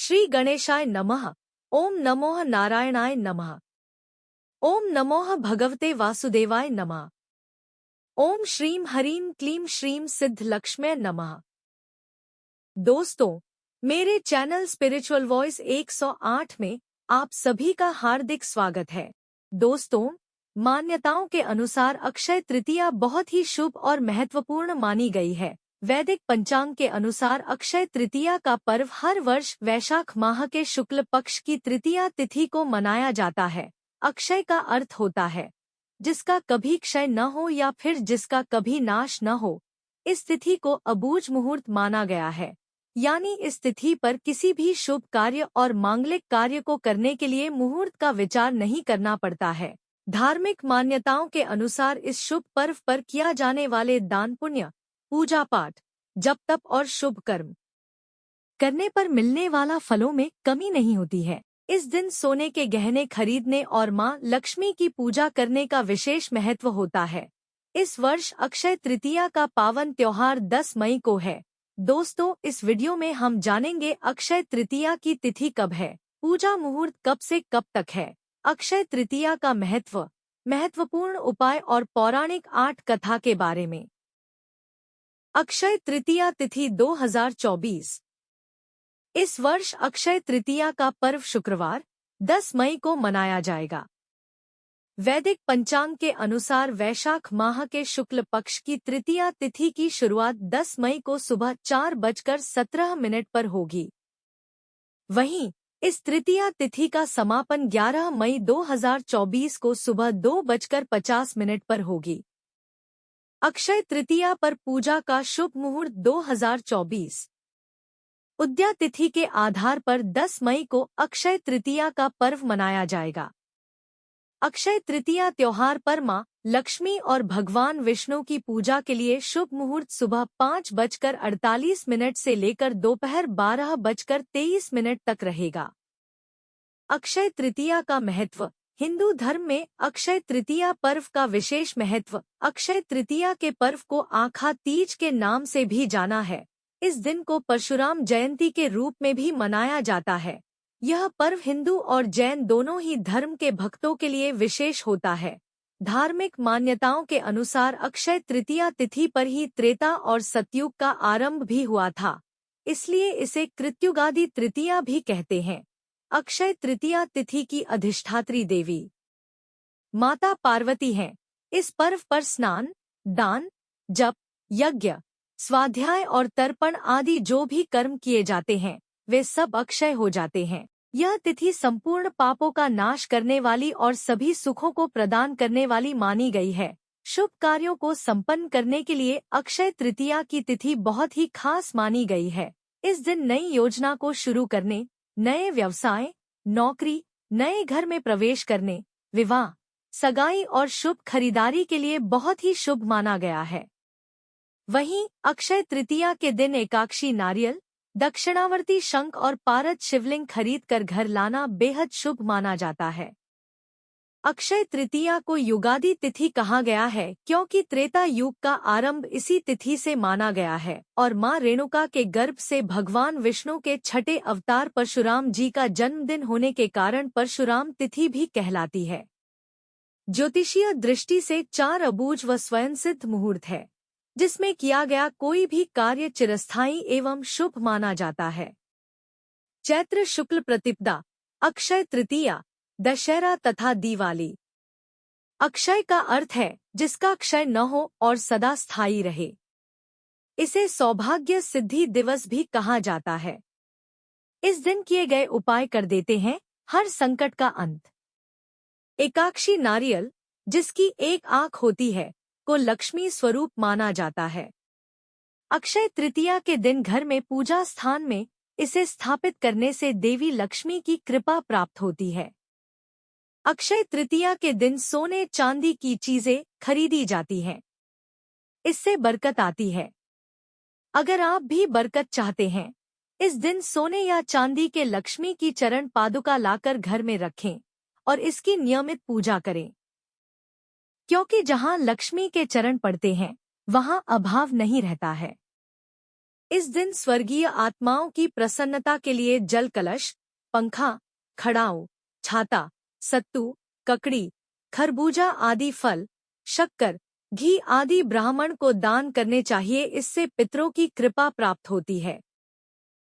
श्री गणेशाय नमः। ओम नमो नारायणाय नमः। ओम नमो भगवते वासुदेवाय नमः। ओम श्रीं हरीं क्लीं श्रीं सिद्ध लक्ष्म्यै नमः। दोस्तों, मेरे चैनल स्पिरिचुअल वॉइस 108 में आप सभी का हार्दिक स्वागत है। दोस्तों, मान्यताओं के अनुसार अक्षय तृतीया बहुत ही शुभ और महत्वपूर्ण मानी गई है। वैदिक पंचांग के अनुसार अक्षय तृतीया का पर्व हर वर्ष वैशाख माह के शुक्ल पक्ष की तृतीया तिथि को मनाया जाता है। अक्षय का अर्थ होता है जिसका कभी क्षय न हो या फिर जिसका कभी नाश न हो। इस तिथि को अबूझ मुहूर्त माना गया है, यानी इस तिथि पर किसी भी शुभ कार्य और मांगलिक कार्य को करने के लिए मुहूर्त का विचार नहीं करना पड़ता है। धार्मिक मान्यताओं के अनुसार इस शुभ पर्व पर किया जाने वाले दान पुण्य, पूजा पाठ, जप तप और शुभ कर्म करने पर मिलने वाला फलों में कमी नहीं होती है। इस दिन सोने के गहने खरीदने और मां लक्ष्मी की पूजा करने का विशेष महत्व होता है। इस वर्ष अक्षय तृतीया का पावन त्योहार 10 मई को है। दोस्तों, इस वीडियो में हम जानेंगे अक्षय तृतीया की तिथि कब है, पूजा मुहूर्त कब से कब तक है, अक्षय तृतीया का महत्व, महत्वपूर्ण उपाय और पौराणिक आठ कथा के बारे में। अक्षय तृतीया तिथि 2024। इस वर्ष अक्षय तृतीया का पर्व शुक्रवार 10 मई को मनाया जाएगा। वैदिक पंचांग के अनुसार वैशाख माह के शुक्ल पक्ष की तृतीया तिथि की शुरुआत 10 मई को सुबह 4:17 पर होगी। वहीं इस तृतीया तिथि का समापन 11 मई 2024 को सुबह 2:50 पर होगी। अक्षय तृतीया पर पूजा का शुभ मुहूर्त 2024। उदया तिथि के आधार पर 10 मई को अक्षय तृतीया का पर्व मनाया जाएगा। अक्षय तृतीया त्योहार पर मां लक्ष्मी और भगवान विष्णु की पूजा के लिए शुभ मुहूर्त सुबह 5:48 से लेकर दोपहर 12:23 तक रहेगा। अक्षय तृतीया का महत्व। हिंदू धर्म में अक्षय तृतीया पर्व का विशेष महत्व। अक्षय तृतीया के पर्व को आखा तीज के नाम से भी जाना है। इस दिन को परशुराम जयंती के रूप में भी मनाया जाता है। यह पर्व हिंदू और जैन दोनों ही धर्म के भक्तों के लिए विशेष होता है। धार्मिक मान्यताओं के अनुसार अक्षय तृतीया तिथि पर ही त्रेता और सतयुग का आरंभ भी हुआ था, इसलिए इसे कृत्युगादि तृतीया भी कहते हैं। अक्षय तृतीया तिथि की अधिष्ठात्री देवी माता पार्वती हैं। इस पर्व पर स्नान, दान, जप, यज्ञ, स्वाध्याय और तर्पण आदि जो भी कर्म किए जाते हैं वे सब अक्षय हो जाते हैं। यह तिथि संपूर्ण पापों का नाश करने वाली और सभी सुखों को प्रदान करने वाली मानी गई है। शुभ कार्यों को संपन्न करने के लिए अक्षय तृतीया की तिथि बहुत ही खास मानी गई है। इस दिन नई योजना को शुरू करने, नए व्यवसाय, नौकरी, नए घर में प्रवेश करने, विवाह, सगाई और शुभ खरीदारी के लिए बहुत ही शुभ माना गया है। वहीं अक्षय तृतीया के दिन एकाक्षी नारियल, दक्षिणावर्ती शंख और पारद शिवलिंग खरीद कर घर लाना बेहद शुभ माना जाता है। अक्षय तृतीया को युगादि तिथि कहा गया है क्योंकि त्रेता युग का आरंभ इसी तिथि से माना गया है और मां रेणुका के गर्भ से भगवान विष्णु के छठे अवतार परशुराम जी का जन्मदिन होने के कारण परशुराम तिथि भी कहलाती है। ज्योतिषीय दृष्टि से 4 अबूझ व स्वयंसिद्ध मुहूर्त है, जिसमें किया गया कोई भी कार्य चिरस्थायी एवं शुभ माना जाता है। चैत्र शुक्ल प्रतिपदा, अक्षय तृतीया, दशहरा तथा दिवाली। अक्षय का अर्थ है जिसका क्षय न हो और सदा स्थायी रहे। इसे सौभाग्य सिद्धि दिवस भी कहा जाता है। इस दिन किए गए उपाय कर देते हैं हर संकट का अंत। एकाक्षी नारियल, जिसकी एक आंख होती है, को लक्ष्मी स्वरूप माना जाता है। अक्षय तृतीया के दिन घर में पूजा स्थान में इसे स्थापित करने से देवी लक्ष्मी की कृपा प्राप्त होती है। अक्षय तृतीया के दिन सोने चांदी की चीजें खरीदी जाती हैं। इससे बरकत आती है। अगर आप भी बरकत चाहते हैं, इस दिन सोने या चांदी के लक्ष्मी की चरण पादुका लाकर घर में रखें और इसकी नियमित पूजा करें, क्योंकि जहां लक्ष्मी के चरण पड़ते हैं वहां अभाव नहीं रहता है। इस दिन स्वर्गीय आत्माओं की प्रसन्नता के लिए जल कलश, पंखा, खड़ाऊ, छाता, सत्तू, ककड़ी, खरबूजा आदि फल, शक्कर, घी आदि ब्राह्मण को दान करने चाहिए। इससे पितरों की कृपा प्राप्त होती है।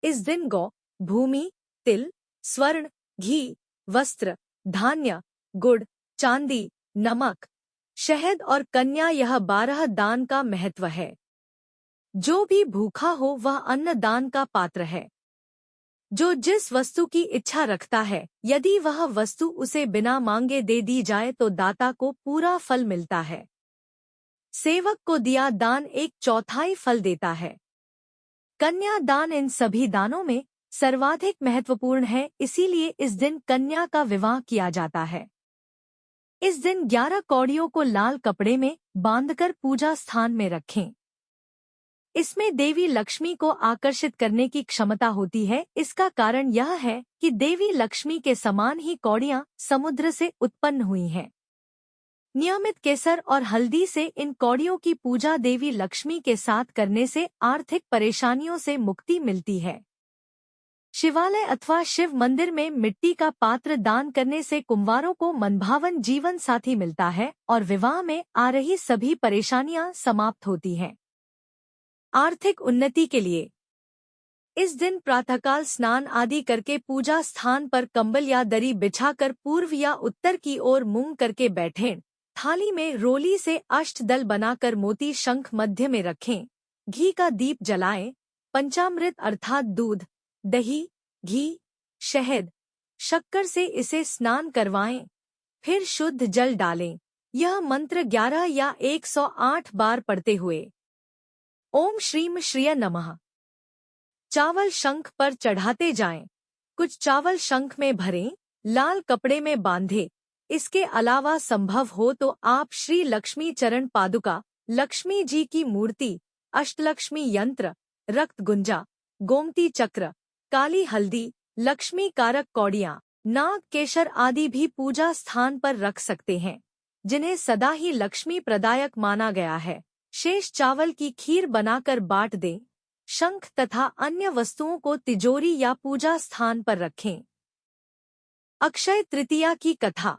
इस दिन गौ, भूमि, तिल, स्वर्ण, घी, वस्त्र, धान्य, गुड़, चांदी, नमक, शहद और कन्या, यह 12 दान का महत्व है। जो भी भूखा हो वह अन्न दान का पात्र है। जो जिस वस्तु की इच्छा रखता है, यदि वह वस्तु उसे बिना मांगे दे दी जाए तो दाता को पूरा फल मिलता है। सेवक को दिया दान 1/4 फल देता है। कन्या दान इन सभी दानों में सर्वाधिक महत्वपूर्ण है, इसीलिए इस दिन कन्या का विवाह किया जाता है। इस दिन 11 कौड़ियों को लाल कपड़े में बांधकर पूजा स्थान में रखें। इसमें देवी लक्ष्मी को आकर्षित करने की क्षमता होती है। इसका कारण यह है कि देवी लक्ष्मी के समान ही कौड़ियां समुद्र से उत्पन्न हुई हैं। नियमित केसर और हल्दी से इन कौड़ियों की पूजा देवी लक्ष्मी के साथ करने से आर्थिक परेशानियों से मुक्ति मिलती है। शिवालय अथवा शिव मंदिर में मिट्टी का पात्र दान करने से कुंवारों को मनभावन जीवन साथी मिलता है और विवाह में आ रही सभी परेशानियां समाप्त होती हैं। आर्थिक उन्नति के लिए इस दिन प्रातःकाल स्नान आदि करके पूजा स्थान पर कंबल या दरी बिछाकर पूर्व या उत्तर की ओर मुंह करके बैठें। थाली में रोली से अष्टदल बनाकर मोती शंख मध्य में रखें। घी का दीप जलाएं। पंचामृत अर्थात दूध, दही, घी, शहद, शक्कर से इसे स्नान करवाएं। फिर शुद्ध जल डालें। यह मंत्र 11 या 108 बार पढ़ते हुए ओम श्रीम श्रिय नमः चावल शंख पर चढ़ाते जाएं। कुछ चावल शंख में भरें, लाल कपड़े में बांधे। इसके अलावा संभव हो तो आप श्री लक्ष्मी चरण पादुका, लक्ष्मी जी की मूर्ति, अष्टलक्ष्मी यंत्र, रक्त गुंजा, गोमती चक्र, काली हल्दी, लक्ष्मी कारक कौड़ियां, नाग केशर आदि भी पूजा स्थान पर रख सकते हैं, जिन्हें सदा ही लक्ष्मी प्रदायक माना गया है। शेष चावल की खीर बनाकर बांट दें। शंख तथा अन्य वस्तुओं को तिजोरी या पूजा स्थान पर रखें। अक्षय तृतीया की कथा।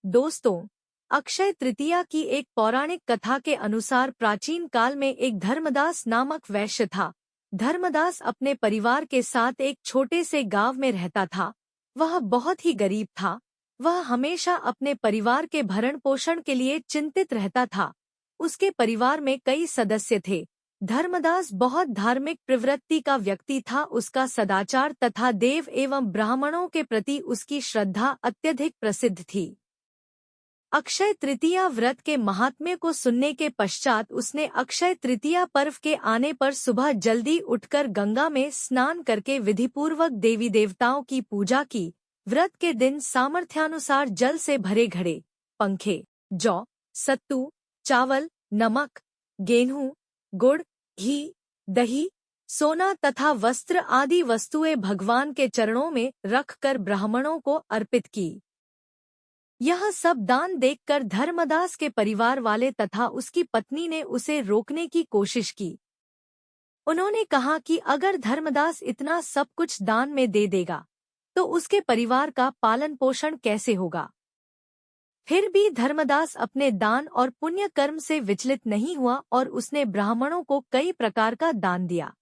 दोस्तों, अक्षय तृतीया की एक पौराणिक कथा के अनुसार प्राचीन काल में एक धर्मदास नामक वैश्य था। धर्मदास अपने परिवार के साथ एक छोटे से गांव में रहता था। वह बहुत ही गरीब था। वह हमेशा अपने परिवार के भरण पोषण के लिए चिंतित रहता था। उसके परिवार में कई सदस्य थे। धर्मदास बहुत धार्मिक प्रवृत्ति का व्यक्ति था। उसका सदाचार तथा देव एवं ब्राह्मणों के प्रति उसकी श्रद्धा अत्यधिक प्रसिद्ध थी। अक्षय तृतीया व्रत के महात्म्य को सुनने के पश्चात उसने अक्षय तृतीया पर्व के आने पर सुबह जल्दी उठकर गंगा में स्नान करके विधिपूर्वक देवी देवताओं की पूजा की। व्रत के दिन सामर्थ्यानुसार जल से भरे घड़े, पंखे, जौ, सत्तू, चावल, नमक, गेहूं, गुड़, घी, दही, सोना तथा वस्त्र आदि वस्तुएं भगवान के चरणों में रखकर ब्राह्मणों को अर्पित की। यह सब दान देखकर धर्मदास के परिवार वाले तथा उसकी पत्नी ने उसे रोकने की कोशिश की। उन्होंने कहा कि अगर धर्मदास इतना सब कुछ दान में दे देगा तो उसके परिवार का पालन पोषण कैसे होगा। फिर भी धर्मदास अपने दान और पुण्य कर्म से विचलित नहीं हुआ और उसने ब्राह्मणों को कई प्रकार का दान दिया।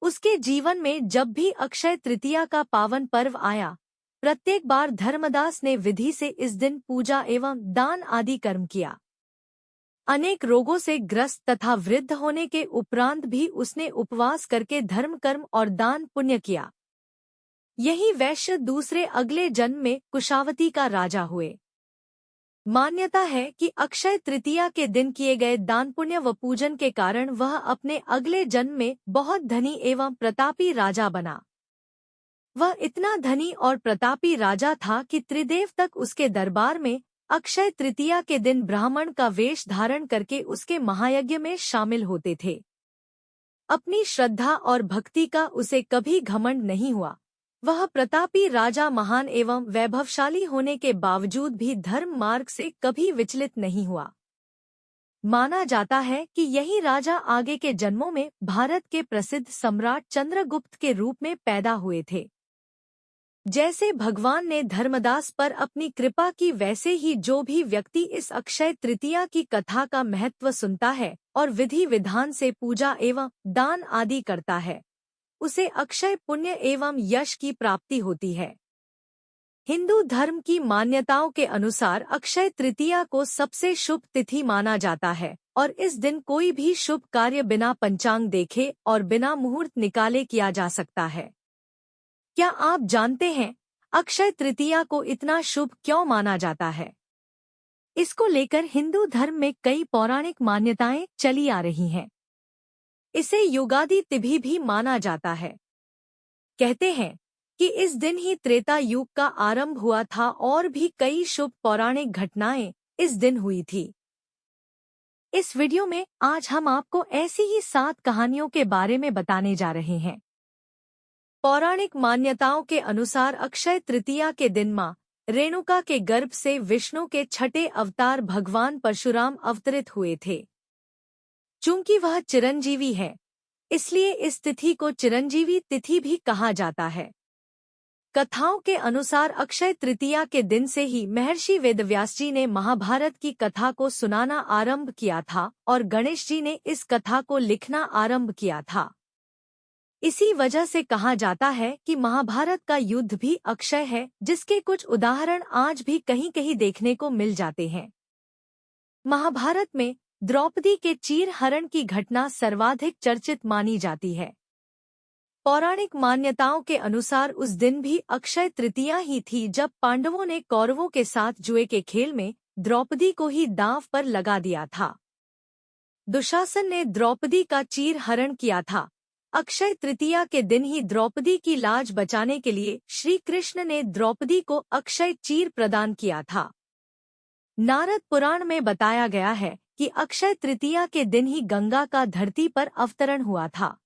उसके जीवन में जब भी अक्षय तृतीया का पावन पर्व आया, प्रत्येक बार धर्मदास ने विधि से इस दिन पूजा एवं दान आदि कर्म किया। अनेक रोगों से ग्रस्त तथा वृद्ध होने के उपरांत भी उसने उपवास करके धर्म कर्म और दान पुण्य किया। यही वैश्य दूसरे अगले जन्म में कुशावती का राजा हुए। मान्यता है कि अक्षय तृतीया के दिन किए गए दान पुण्य व पूजन के कारण वह अपने अगले जन्म में बहुत धनी एवं प्रतापी राजा बना। वह इतना धनी और प्रतापी राजा था कि त्रिदेव तक उसके दरबार में अक्षय तृतीया के दिन ब्राह्मण का वेश धारण करके उसके महायज्ञ में शामिल होते थे। अपनी श्रद्धा और भक्ति का उसे कभी घमंड नहीं हुआ। वह प्रतापी राजा महान एवं वैभवशाली होने के बावजूद भी धर्म मार्ग से कभी विचलित नहीं हुआ। माना जाता है कि यही राजा आगे के जन्मों में भारत के प्रसिद्ध सम्राट चंद्रगुप्त के रूप में पैदा हुए थे। जैसे भगवान ने धर्मदास पर अपनी कृपा की, वैसे ही जो भी व्यक्ति इस अक्षय तृतीया की कथा का महत्व सुनता है और विधि विधान से पूजा एवं दान आदि करता है, उसे अक्षय पुण्य एवं यश की प्राप्ति होती है। हिंदू धर्म की मान्यताओं के अनुसार अक्षय तृतीया को सबसे शुभ तिथि माना जाता है और इस दिन कोई भी शुभ कार्य बिना पंचांग देखे और बिना मुहूर्त निकाले किया जा सकता है। क्या आप जानते हैं अक्षय तृतीया को इतना शुभ क्यों माना जाता है? इसको लेकर हिंदू धर्म में कई पौराणिक मान्यताएं चली आ रही हैं। इसे युगादि तिथि भी माना जाता है। कहते हैं कि इस दिन ही त्रेता युग का आरंभ हुआ था और भी कई शुभ पौराणिक घटनाएं इस दिन हुई थी। इस वीडियो में आज हम आपको ऐसी ही 7 कहानियों के बारे में बताने जा रहे हैं। पौराणिक मान्यताओं के अनुसार अक्षय तृतीया के दिन मां रेणुका के गर्भ से विष्णु के छठे अवतार भगवान परशुराम अवतरित हुए थे। चूंकि वह चिरंजीवी है, इसलिए इस तिथि को चिरंजीवी तिथि भी कहा जाता है। कथाओं के अनुसार अक्षय तृतीया के दिन से ही महर्षि वेदव्यास जी ने महाभारत की कथा को सुनाना आरंभ किया था और गणेश जी ने इस कथा को लिखना आरंभ किया था। इसी वजह से कहा जाता है कि महाभारत का युद्ध भी अक्षय है, जिसके कुछ उदाहरण आज भी कहीं कहीं देखने को मिल जाते हैं। महाभारत में द्रौपदी के चीर हरण की घटना सर्वाधिक चर्चित मानी जाती है। पौराणिक मान्यताओं के अनुसार उस दिन भी अक्षय तृतीया ही थी जब पांडवों ने कौरवों के साथ जुए के खेल में द्रौपदी को ही दांव पर लगा दिया था। दुशासन ने द्रौपदी का चीर हरण किया था। अक्षय तृतीया के दिन ही द्रौपदी की लाज बचाने के लिए श्री कृष्ण ने द्रौपदी को अक्षय चीर प्रदान किया था। नारद पुराण में बताया गया है कि अक्षय तृतीया के दिन ही गंगा का धरती पर अवतरण हुआ था।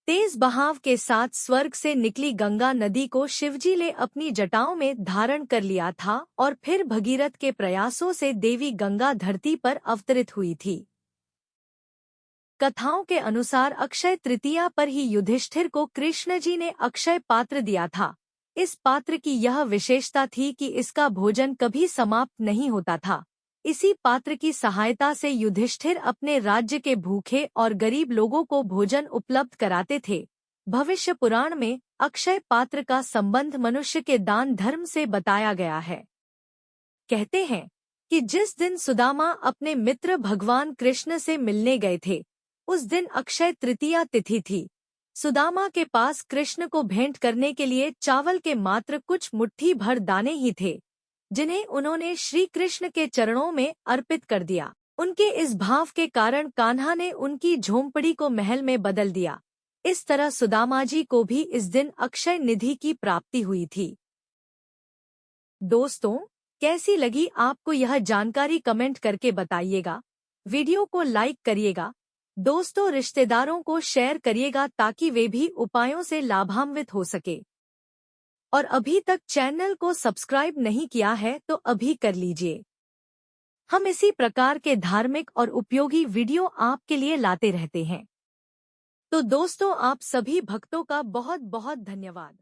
तेज बहाव के साथ स्वर्ग से निकली गंगा नदी को शिवजी ने अपनी जटाओं में धारण कर लिया था और फिर भगीरथ के प्रयासों से देवी गंगा धरती पर अवतरित हुई थी। कथाओं के अनुसार अक्षय तृतीया पर ही युधिष्ठिर को कृष्ण जी ने अक्षय पात्र दिया था। इस पात्र की यह विशेषता थी कि इसका भोजन कभी समाप्त नहीं होता था। इसी पात्र की सहायता से युधिष्ठिर अपने राज्य के भूखे और गरीब लोगों को भोजन उपलब्ध कराते थे। भविष्य पुराण में अक्षय पात्र का संबंध मनुष्य के दान धर्म से बताया गया है। कहते हैं कि जिस दिन सुदामा अपने मित्र भगवान कृष्ण से मिलने गए थे, उस दिन अक्षय तृतीया तिथि थी। सुदामा के पास कृष्ण को भेंट करने के लिए चावल के मात्र कुछ मुट्ठी भर दाने ही थे, जिन्हें उन्होंने श्री कृष्ण के चरणों में अर्पित कर दिया। उनके इस भाव के कारण कान्हा ने उनकी झोंपड़ी को महल में बदल दिया। इस तरह सुदामा जी को भी इस दिन अक्षय निधि की प्राप्ति हुई थी। दोस्तों, कैसी लगी आपको यह जानकारी कमेंट करके बताइएगा। वीडियो को लाइक करिएगा, दोस्तों रिश्तेदारों को शेयर करिएगा ताकि वे भी उपायों से लाभान्वित हो सके। और अभी तक चैनल को सब्सक्राइब नहीं किया है तो अभी कर लीजिए। हम इसी प्रकार के धार्मिक और उपयोगी वीडियो आपके लिए लाते रहते हैं। तो दोस्तों, आप सभी भक्तों का बहुत बहुत धन्यवाद।